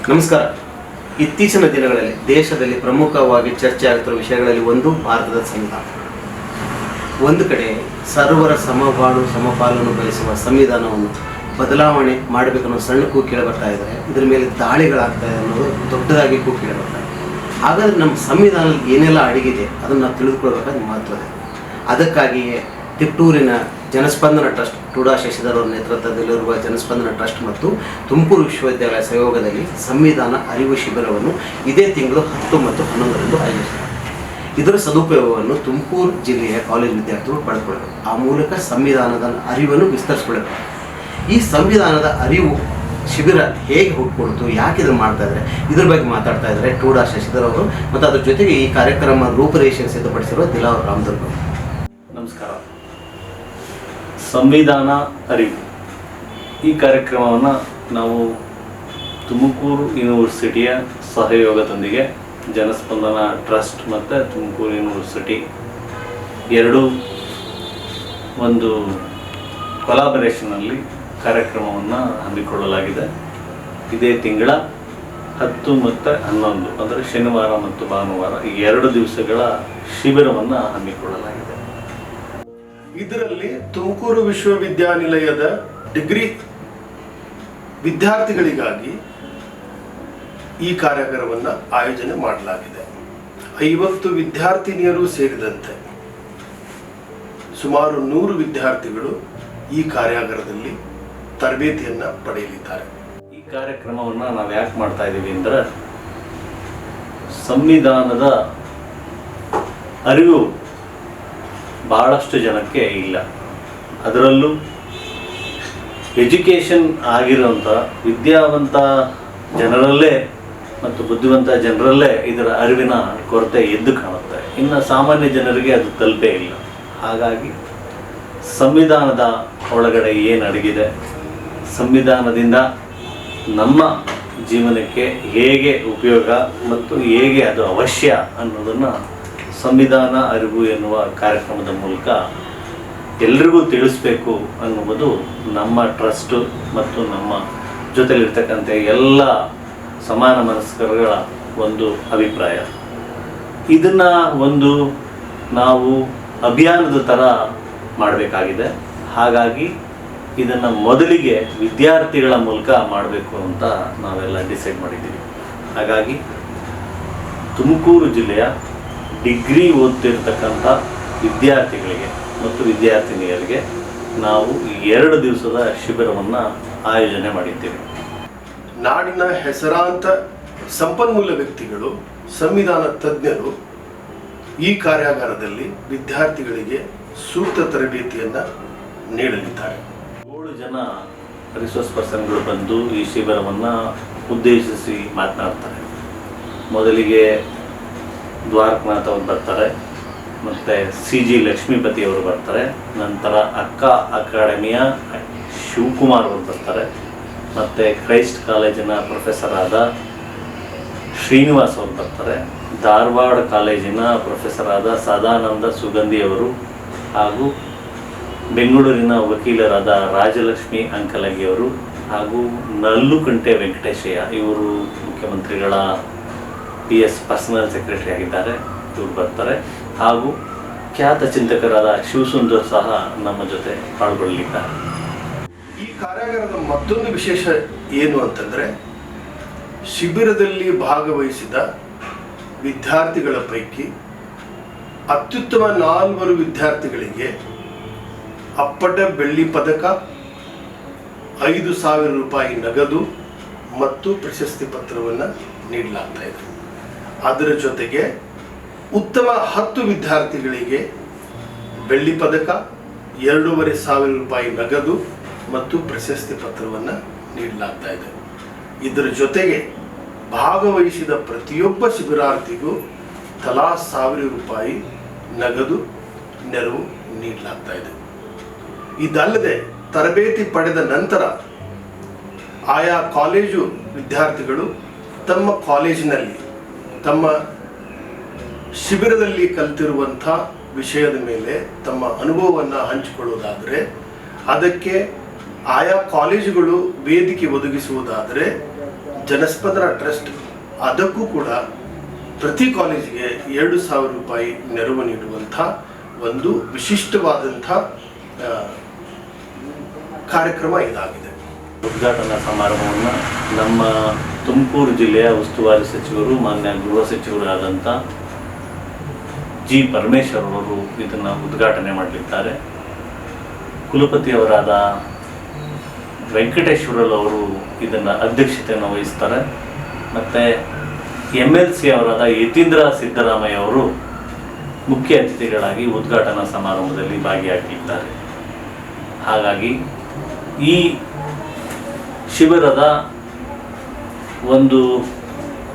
ನಮಸ್ಕಾರ. ಇತ್ತೀಚಿನ ದಿನಗಳಲ್ಲಿ ದೇಶದಲ್ಲಿ ಪ್ರಮುಖವಾಗಿ ಚರ್ಚೆ ಆಗುತ್ತಿರುವ ವಿಷಯಗಳಲ್ಲಿ ಒಂದು ಭಾರತದ ಸಂವಿಧಾನ. ಒಂದು ಕಡೆ ಸರ್ವರ ಸಮಬಾಳು ಸಮಪಾಲನ್ನು ಬಯಸುವ ಸಂವಿಧಾನವನ್ನು ಬದಲಾವಣೆ ಮಾಡಬೇಕನ್ನೋ ಸಣ್ಣ ಕೂಗು ಕೇಳಬರ್ತಾ ಇದ್ದಾರೆ. ಇದರ ಮೇಲೆ ದಾಳಿಗಳಾಗ್ತಾ ಇದೆ ಅನ್ನೋದು ದೊಡ್ಡದಾಗಿ ಕೂಗು ಕೇಳಬರ್ತಾ ಇದೆ. ಹಾಗಾದರೆ ನಮ್ಮ ಸಂವಿಧಾನದಲ್ಲಿ ಏನೆಲ್ಲ ಅಡಗಿದೆ ಅದನ್ನು ನಾವು ತಿಳಿದುಕೊಳ್ಬೇಕಾದ ಮಹತ್ವ ಇದೆ. ಅದಕ್ಕಾಗಿಯೇ ತಿಪ್ಟೂರಿನ ಜನಸ್ಪಂದನ ಟ್ರಸ್ಟ್, ಟೂಡಾ ಶಶಿಧರ್ ಅವರ ನೇತೃತ್ವದಲ್ಲಿರುವ ಜನಸ್ಪಂದನ ಟ್ರಸ್ಟ್ ಮತ್ತು ತುಮಕೂರು ವಿಶ್ವವಿದ್ಯಾಲಯ ಸಹಯೋಗದಲ್ಲಿ ಸಂವಿಧಾನ ಅರಿವು ಶಿಬಿರವನ್ನು ಇದೇ ತಿಂಗಳು 10 ಮತ್ತು 11ರಂದು ಆಯೋಜಿಸಲಾಗಿದೆ. ಇದರ ಸದುಪಯೋಗವನ್ನು ತುಮಕೂರು ಜಿಲ್ಲೆಯ ಕಾಲೇಜು ವಿದ್ಯಾರ್ಥಿಗಳು ಪಡೆದುಕೊಳ್ಳಬೇಕು. ಆ ಮೂಲಕ ಸಂವಿಧಾನದ ಅರಿವನ್ನು ವಿಸ್ತರಿಸಿಕೊಳ್ಳಬೇಕು. ಈ ಸಂವಿಧಾನದ ಅರಿವು ಶಿಬಿರ ಹೇಗೆ ಹುಟ್ಟುಕೊಡ್ತು, ಯಾಕೆ ಇದನ್ನು ಮಾಡ್ತಾ ಇದ್ದಾರೆ, ಇದ್ರ ಬಗ್ಗೆ ಮಾತಾಡ್ತಾ ಇದ್ದಾರೆ ಟೂಡಾ ಶಶಿಧರ್ ಅವರು ಮತ್ತು ಅದ್ರ ಜೊತೆಗೆ ಈ ಕಾರ್ಯಕ್ರಮ ರೂಪರೇಷೆ ಸಿದ್ಧಪಡಿಸಿರುವ ದಿಲಾವರ್ ರಾಮದುರ್ಗ. ನಮಸ್ಕಾರ. ಸಂವಿಧಾನ ಅರಿವು ಈ ಕಾರ್ಯಕ್ರಮವನ್ನು ನಾವು ತುಮಕೂರು ಯೂನಿವರ್ಸಿಟಿಯ ಸಹಯೋಗದೊಂದಿಗೆ ಜನಸ್ಪಂದನ ಟ್ರಸ್ಟ್ ಮತ್ತು ತುಮಕೂರು ಯೂನಿವರ್ಸಿಟಿ ಎರಡೂ ಒಂದು ಕೊಲಾಬರೇಷನಲ್ಲಿ ಕಾರ್ಯಕ್ರಮವನ್ನು ಹಮ್ಮಿಕೊಳ್ಳಲಾಗಿದೆ. ಇದೇ ತಿಂಗಳ 10 ಮತ್ತು 11 ಅಂದರೆ ಶನಿವಾರ ಮತ್ತು ಭಾನುವಾರ ಈ 2 ದಿವಸಗಳ ಶಿಬಿರವನ್ನು ಹಮ್ಮಿಕೊಳ್ಳಲಾಗಿದೆ. ಇದರಲ್ಲಿ ತುಮಕೂರು ವಿಶ್ವವಿದ್ಯಾನಿಲಯದ ಡಿಗ್ರಿ ವಿದ್ಯಾರ್ಥಿಗಳಿಗಾಗಿ ಈ ಕಾರ್ಯಾಗಾರವನ್ನು ಆಯೋಜನೆ ಮಾಡಲಾಗಿದೆ. 50 ವಿದ್ಯಾರ್ಥಿನಿಯರು ಸೇರಿದಂತೆ ಸುಮಾರು 100 ವಿದ್ಯಾರ್ಥಿಗಳು ಈ ಕಾರ್ಯಾಗಾರದಲ್ಲಿ ತರಬೇತಿಯನ್ನು ಪಡೆಯಲಿದ್ದಾರೆ. ಈ ಕಾರ್ಯಕ್ರಮವನ್ನು ನಾವು ಯಾಕೆ ಮಾಡ್ತಾ ಇದ್ದೀವಿ ಅಂದರೆ, ಸಂವಿಧಾನದ ಅರಿವು ಬಹಳಷ್ಟು ಜನಕ್ಕೆ ಇಲ್ಲ. ಅದರಲ್ಲೂ ಎಜುಕೇಷನ್ ಆಗಿರೋಂಥ ವಿದ್ಯಾವಂತ ಜನರಲ್ಲೇ ಮತ್ತು ಬುದ್ಧಿವಂತ ಜನರಲ್ಲೇ ಇದರ ಅರಿವಿನ ಕೊರತೆ ಎದ್ದು ಕಾಣುತ್ತೆ. ಇನ್ನು ಸಾಮಾನ್ಯ ಜನರಿಗೆ ಅದು ತಲುಪೇ ಇಲ್ಲ. ಹಾಗಾಗಿ ಸಂವಿಧಾನದ ಒಳಗಡೆ ಏನು ಅಡಗಿದೆ, ಸಂವಿಧಾನದಿಂದ ನಮ್ಮ ಜೀವನಕ್ಕೆ ಹೇಗೆ ಉಪಯೋಗ ಮತ್ತು ಹೇಗೆ ಅದು ಅವಶ್ಯ ಅನ್ನೋದನ್ನು ಸಂವಿಧಾನ ಅರಿವು ಎನ್ನುವ ಕಾರ್ಯಕ್ರಮದ ಮೂಲಕ ಎಲ್ರಿಗೂ ತಿಳಿಸ್ಬೇಕು ಅನ್ನುವುದು ನಮ್ಮ ಟ್ರಸ್ಟು ಮತ್ತು ನಮ್ಮ ಜೊತೆಲಿರ್ತಕ್ಕಂಥ ಎಲ್ಲ ಸಮಾನ ಮನಸ್ಕರುಗಳ ಒಂದು ಅಭಿಪ್ರಾಯ. ಇದನ್ನು ಒಂದು ನಾವು ಅಭಿಯಾನದ ಥರ ಮಾಡಬೇಕಾಗಿದೆ. ಹಾಗಾಗಿ ಇದನ್ನು ಮೊದಲಿಗೆ ವಿದ್ಯಾರ್ಥಿಗಳ ಮೂಲಕ ಮಾಡಬೇಕು ಅಂತ ನಾವೆಲ್ಲ ಡಿಸೈಡ್ ಮಾಡಿದ್ದೀವಿ. ಹಾಗಾಗಿ ತುಮಕೂರು ಜಿಲ್ಲೆಯ ಡಿಗ್ರಿ ಓದ್ತಿರ್ತಕ್ಕಂಥ ವಿದ್ಯಾರ್ಥಿಗಳಿಗೆ ಮತ್ತು ವಿದ್ಯಾರ್ಥಿನಿಯರಿಗೆ ನಾವು 2 ದಿವಸದ ಶಿಬಿರವನ್ನು ಆಯೋಜನೆ ಮಾಡಿದ್ದೇವೆ. ನಾಡಿನ ಹೆಸರಾಂತ ಸಂಪನ್ಮೂಲ ವ್ಯಕ್ತಿಗಳು, ಸಂವಿಧಾನ ತಜ್ಞರು ಈ ಕಾರ್ಯಾಗಾರದಲ್ಲಿ ವಿದ್ಯಾರ್ಥಿಗಳಿಗೆ ಸೂಕ್ತ ತರಬೇತಿಯನ್ನು ನೀಡಲಿದ್ದಾರೆ. 7 ಜನ ರಿಸೋರ್ಸ್ ಪರ್ಸನ್ಗಳು ಬಂದು ಈ ಶಿಬಿರವನ್ನು ಉದ್ದೇಶಿಸಿ ಮಾತನಾಡ್ತಾರೆ. ಮೊದಲಿಗೆ ದ್ವಾರಕನಾಥ್ ಅವರು ಬರ್ತಾರೆ, ಮತ್ತು CG ಲಕ್ಷ್ಮೀಪತಿ ಅವರು ಬರ್ತಾರೆ, ನಂತರ ಅಕ್ಕ ಅಕಾಡೆಮಿಯ ಶಿವಕುಮಾರ್ ಅವರು ಬರ್ತಾರೆ, ಮತ್ತು ಕ್ರೈಸ್ಟ್ ಕಾಲೇಜಿನ ಪ್ರೊಫೆಸರ್ ಆದ ಶ್ರೀನಿವಾಸ್ ಅವರು ಬರ್ತಾರೆ, ಧಾರವಾಡ ಕಾಲೇಜಿನ ಪ್ರೊಫೆಸರ್ ಆದ ಸದಾನಂದ ಸುಗಂಧಿಯವರು, ಹಾಗೂ ಬೆಂಗಳೂರಿನ ವಕೀಲರಾದ ರಾಜಲಕ್ಷ್ಮಿ ಅಂಕಲಗಿಯವರು, ಹಾಗೂ ನಲ್ಲುಕಂಟೆ ವೆಂಕಟೇಶಯ್ಯ ಇವರು ಮುಖ್ಯಮಂತ್ರಿಗಳ PS ಪರ್ಸನಲ್ ಸೆಕ್ರೆಟರಿ ಆಗಿದ್ದಾರೆ, ಇವರು ಬರ್ತಾರೆ. ಹಾಗೂ ಖ್ಯಾತ ಚಿಂತಕರಾದ ಶಿವಸುಂದರ್ ಸಹ ನಮ್ಮ ಜೊತೆ ಪಾಲ್ಗೊಳ್ಳಲಿದ್ದಾರೆ. ಈ ಕಾರ್ಯಾಗಾರದ ಮತ್ತೊಂದು ವಿಶೇಷ ಏನು ಅಂತಂದರೆ, ಶಿಬಿರದಲ್ಲಿ ಭಾಗವಹಿಸಿದ ವಿದ್ಯಾರ್ಥಿಗಳ ಪೈಕಿ ಅತ್ಯುತ್ತಮ 4 ವಿದ್ಯಾರ್ಥಿಗಳಿಗೆ ಅಪ್ಪಟ ಬೆಳ್ಳಿ ಪದಕ, 5,000 ರೂಪಾಯಿ ನಗದು ಮತ್ತು ಪ್ರಶಸ್ತಿ ಪತ್ರವನ್ನು ನೀಡಲಾಗ್ತಾ ಇದೆ. ಅದರ ಜೊತೆಗೆ ಉತ್ತಮ 10 ವಿದ್ಯಾರ್ಥಿಗಳಿಗೆ ಬೆಳ್ಳಿ ಪದಕ, 2,500 ರೂಪಾಯಿ ನಗದು ಮತ್ತು ಪ್ರಶಸ್ತಿ ಪತ್ರವನ್ನು ನೀಡಲಾಗ್ತಾ ಇದೆ. ಇದರ ಜೊತೆಗೆ ಭಾಗವಹಿಸಿದ ಪ್ರತಿಯೊಬ್ಬ ಶಿಬಿರಾರ್ಥಿಗೂ ತಲಾ 1,000 ರೂಪಾಯಿ ನಗದು ನೆರವು ನೀಡಲಾಗ್ತಾ ಇದೆ. ಇದಲ್ಲದೆ ತರಬೇತಿ ಪಡೆದ ನಂತರ ಆಯಾ ಕಾಲೇಜು ವಿದ್ಯಾರ್ಥಿಗಳು ತಮ್ಮ ಕಾಲೇಜಿನಲ್ಲಿ ತಮ್ಮ ಶಿಬಿರದಲ್ಲಿ ಕಲಿತಿರುವಂಥ ವಿಷಯದ ಮೇಲೆ ತಮ್ಮ ಅನುಭವವನ್ನು ಹಂಚಿಕೊಳ್ಳುವುದಾದರೆ, ಅದಕ್ಕೆ ಆಯಾ ಕಾಲೇಜುಗಳು ವೇದಿಕೆ ಒದಗಿಸುವುದಾದರೆ ಜನಸ್ಪಂದನ ಟ್ರಸ್ಟ್ ಅದಕ್ಕೂ ಕೂಡ ಪ್ರತಿ ಕಾಲೇಜಿಗೆ 2,000 ರೂಪಾಯಿ ನೆರವು ನೀಡುವಂಥ ಒಂದು ವಿಶಿಷ್ಟವಾದಂಥ ಕಾರ್ಯಕ್ರಮ ಇದಾಗಿದೆ. ಉದ್ಘಾಟನಾ ಸಮಾರಂಭವನ್ನು ನಮ್ಮ ತುಮಕೂರು ಜಿಲ್ಲೆಯ ಉಸ್ತುವಾರಿ ಸಚಿವರು ಮಾನ್ಯ ಗೃಹ ಸಚಿವರಾದಂಥ ಜಿ ಪರಮೇಶ್ವರ್ ಅವರು ಇದನ್ನು ಉದ್ಘಾಟನೆ ಮಾಡಲಿದ್ದಾರೆ. ಕುಲಪತಿಯವರಾದ ವೆಂಕಟೇಶ್ವರಲು ಅವರು ಇದನ್ನು ಅಧ್ಯಕ್ಷತೆಯನ್ನು ವಹಿಸ್ತಾರೆ. ಮತ್ತು MLC ಅವರಾದ ಯತೀಂದ್ರ ಸಿದ್ದರಾಮಯ್ಯ ಅವರು ಮುಖ್ಯ ಅತಿಥಿಗಳಾಗಿ ಉದ್ಘಾಟನಾ ಸಮಾರಂಭದಲ್ಲಿ ಭಾಗಿಯಾಗಲಿದ್ದಾರೆ. ಹಾಗಾಗಿ ಈ ಶಿಬಿರದ ಒಂದು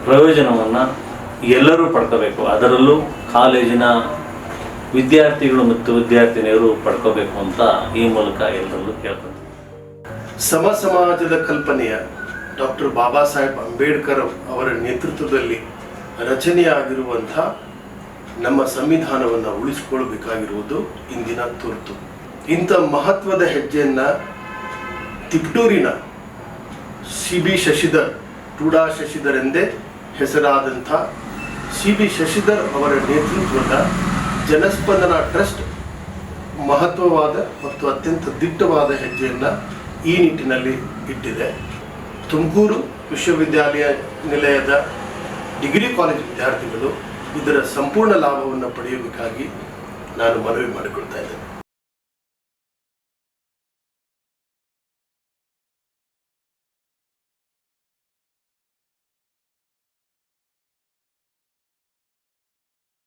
ಪ್ರಯೋಜನವನ್ನು ಎಲ್ಲರೂ ಪಡ್ಕೋಬೇಕು, ಅದರಲ್ಲೂ ಕಾಲೇಜಿನ ವಿದ್ಯಾರ್ಥಿಗಳು ಮತ್ತು ವಿದ್ಯಾರ್ಥಿನಿಯರು ಪಡ್ಕೋಬೇಕು ಅಂತ ಈ ಮೂಲಕ ಎಲ್ಲರಲ್ಲೂ ಕೇಳ್ತಾರೆ. ಸಮಾಜದ ಕಲ್ಪನೆಯ ಡಾಕ್ಟರ್ ಬಾಬಾ ಸಾಹೇಬ್ ಅಂಬೇಡ್ಕರ್ ಅವರ ನೇತೃತ್ವದಲ್ಲಿ ರಚನೆಯಾಗಿರುವಂಥ ನಮ್ಮ ಸಂವಿಧಾನವನ್ನು ಉಳಿಸಿಕೊಳ್ಳಬೇಕಾಗಿರುವುದು ಇಂದಿನ ತುರ್ತು. ಇಂಥ ಮಹತ್ವದ ಹೆಜ್ಜೆಯನ್ನು ತಿಪಟೂರಿನ CB ಶಶಿಧರ್, ಟೂಡಾ ಶಶಿಧರ್ ಎಂದೇ ಹೆಸರಾದಂಥ CB ಶಶಿಧರ್ ಅವರ ನೇತೃತ್ವದ ಜನಸ್ಪಂದನ ಟ್ರಸ್ಟ್ ಮಹತ್ವವಾದ ಮತ್ತು ಅತ್ಯಂತ ದಿಟ್ಟವಾದ ಹೆಜ್ಜೆಯನ್ನು ಈ ನಿಟ್ಟಿನಲ್ಲಿ ಇಟ್ಟಿದೆ. ತುಮಕೂರು ವಿಶ್ವವಿದ್ಯಾನಿಲಯದ ಡಿಗ್ರಿ ಕಾಲೇಜ್ ವಿದ್ಯಾರ್ಥಿಗಳು ಇದರ ಸಂಪೂರ್ಣ ಲಾಭವನ್ನು ಪಡೆಯಬೇಕಾಗಿ ನಾನು ಮನವಿ ಮಾಡಿಕೊಳ್ತಾ ಇದ್ದೇನೆ.